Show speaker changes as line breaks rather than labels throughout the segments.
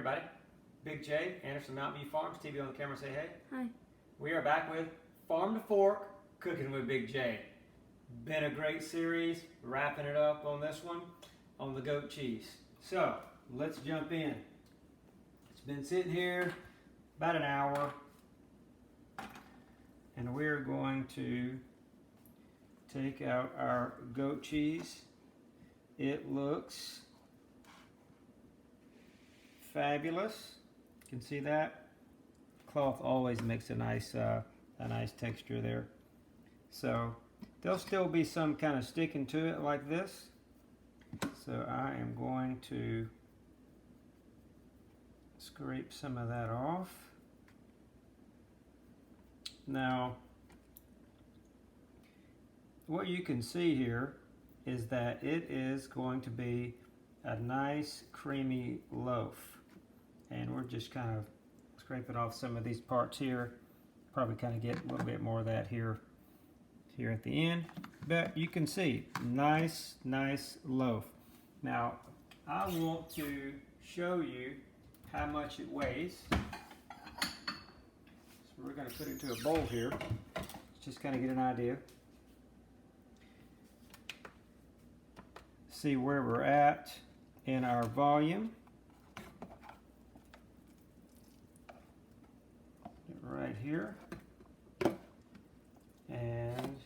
everybody. Big J, Anderson Mountain View Farms, TV on the camera, say hey.
Hi.
We are back with Farm to Fork, Cooking with Big J. Been a great series, wrapping it up on this one, on the goat cheese. So, let's jump in. It's been sitting here about an hour, and we're going to take out our goat cheese. It looks fabulous. You can see that cloth always makes a nice texture there. So there'll still be some kind of sticking to it like this. So I am going to scrape some of that off. Now, what you can see here is that it is going to be a nice creamy loaf. And we're just kind of scraping off some of these parts here. Probably kind of get a little bit more of that here at the end. But you can see, nice loaf. Now, I want to show you how much it weighs. So we're going to put it into a bowl here. Just kind of get an idea. See where we're at in our volume. Right here. And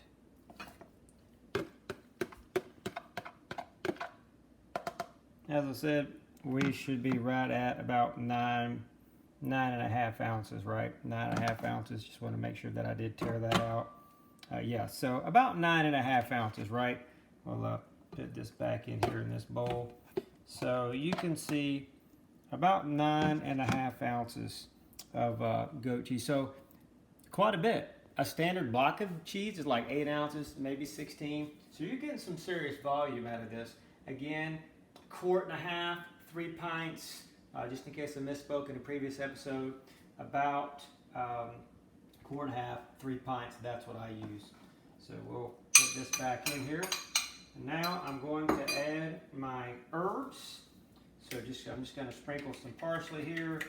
as I said, we should be right at about 9.5 ounces, right? 9.5 ounces. Just want to make sure that I did tear that out. Yeah, so about 9.5 ounces, right? We'll put this back in here in this bowl. So you can see about 9.5 ounces of goat cheese. So quite a bit. A standard block of cheese is like 8 ounces, maybe 16. So you're getting some serious volume out of this. Again, 1.5 quart, 3 pints, just in case I misspoke in a previous episode, about 1.5 quart, 3 pints, that's what I use. So we'll put this back in here. And now I'm going to add my herbs. So I'm just going to sprinkle some parsley here.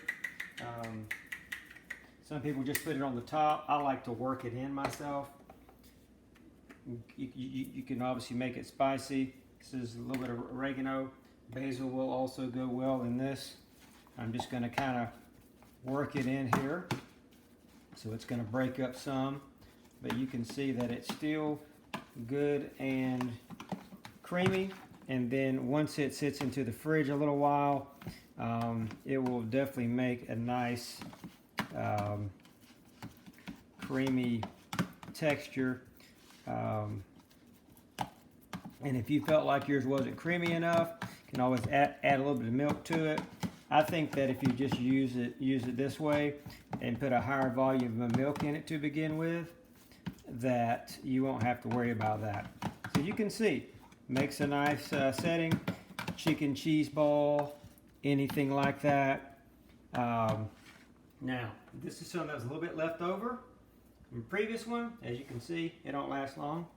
Some people just put it on the top. I like to work it in myself. You can obviously make it spicy. This is a little bit of oregano. Basil will also go well in this. I'm just going to kind of work it in here. So it's going to break up some. But you can see that it's still good and creamy. And then once it sits into the fridge a little while, it will definitely make a nice creamy texture. And if you felt like yours wasn't creamy enough, you can always add a little bit of milk to it. I think that if you just use it this way and put a higher volume of milk in it to begin with, that you won't have to worry about that. So you can see, makes a nice setting, chicken cheese ball, anything like that. Now, this is something that was a little bit left over from the previous one. As you can see, it don't last long.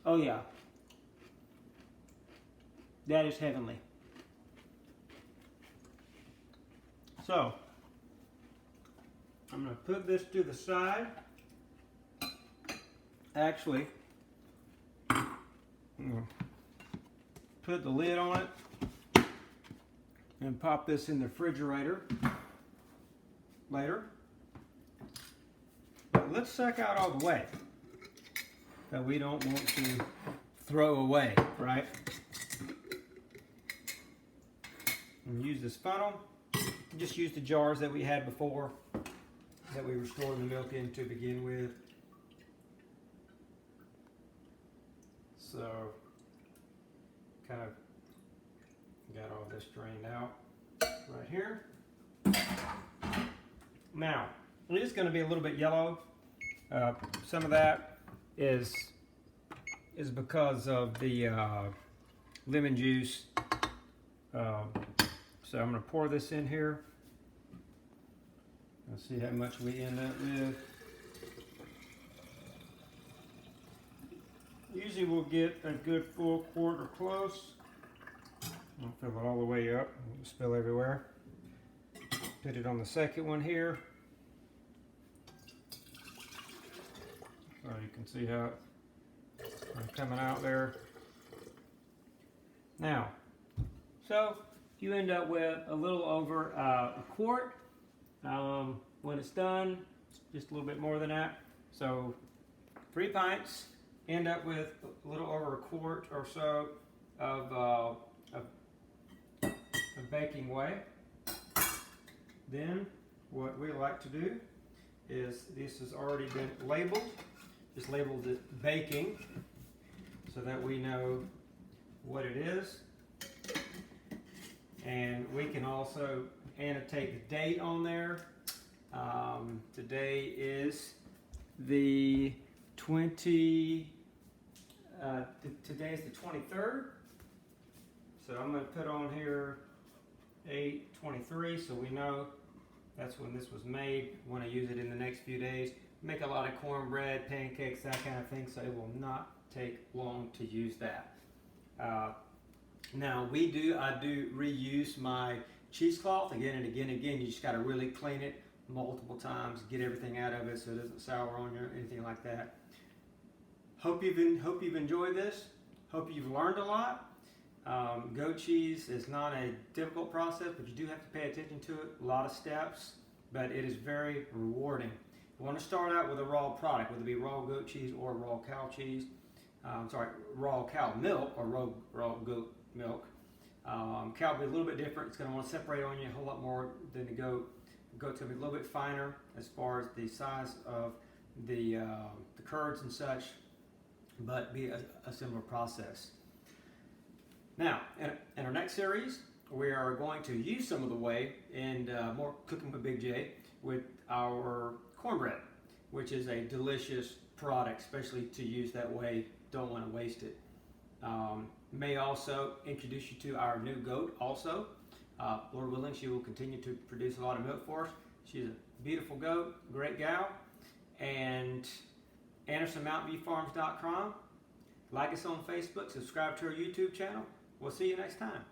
Oh yeah. That is heavenly. So, I'm going to put this to the side. Actually, I'm going to put the lid on it and pop this in the refrigerator later. But let's suck out all the whey that we don't want to throw away, right? And use this funnel. Just use the jars that we had before that we were storing the milk in to begin with. So, kind of got all this drained out right here. Now, it is going to be a little bit yellow. Some of that is because of the lemon juice. So I'm going to pour this in here. Let's see how much we end up with. Usually we'll get a good full quart or close. I'll fill it all the way up. It'll spill everywhere. Put it on the second one here. So you can see how it's coming out there. Now, so you end up with a little over a quart. When it's done, just a little bit more than that. So 3 pints, end up with a little over a quart or so of baking whey. Then what we like to do is, this has already been labeled. Just labeled it baking so that we know what it is. And we can also annotate the date on there. Today is the today is the 23rd. So I'm going to put on here 8/23, so we know that's when this was made. Want to use it in the next few days. Make a lot of cornbread, pancakes, that kind of thing, so it will not take long to use that. Now I do reuse my cheesecloth again and again and again. You just got to really clean it multiple times, get everything out of it so it doesn't sour on you or anything like that. Hope you've enjoyed this. Hope you've learned a lot. Goat cheese is not a difficult process, but you do have to pay attention to it. A lot of steps, but it is very rewarding. You want to start out with a raw product, whether it be raw goat cheese or raw cow cheese. Raw cow milk or raw goat milk. Cow will be a little bit different. It's going to want to separate on you a whole lot more than the goat. Goat's going to be a little bit finer as far as the size of the curds and such, but be a similar process. Now, in our next series, we are going to use some of the whey in more Cooking with Big J with our cornbread, which is a delicious product, especially to use that whey. Don't want to waste it. May also introduce you to our new goat also. Lord willing, she will continue to produce a lot of milk for us. She's a beautiful goat, great gal. And AndersonMountainViewFarms.com. Like us on Facebook, subscribe to our YouTube channel. We'll see you next time.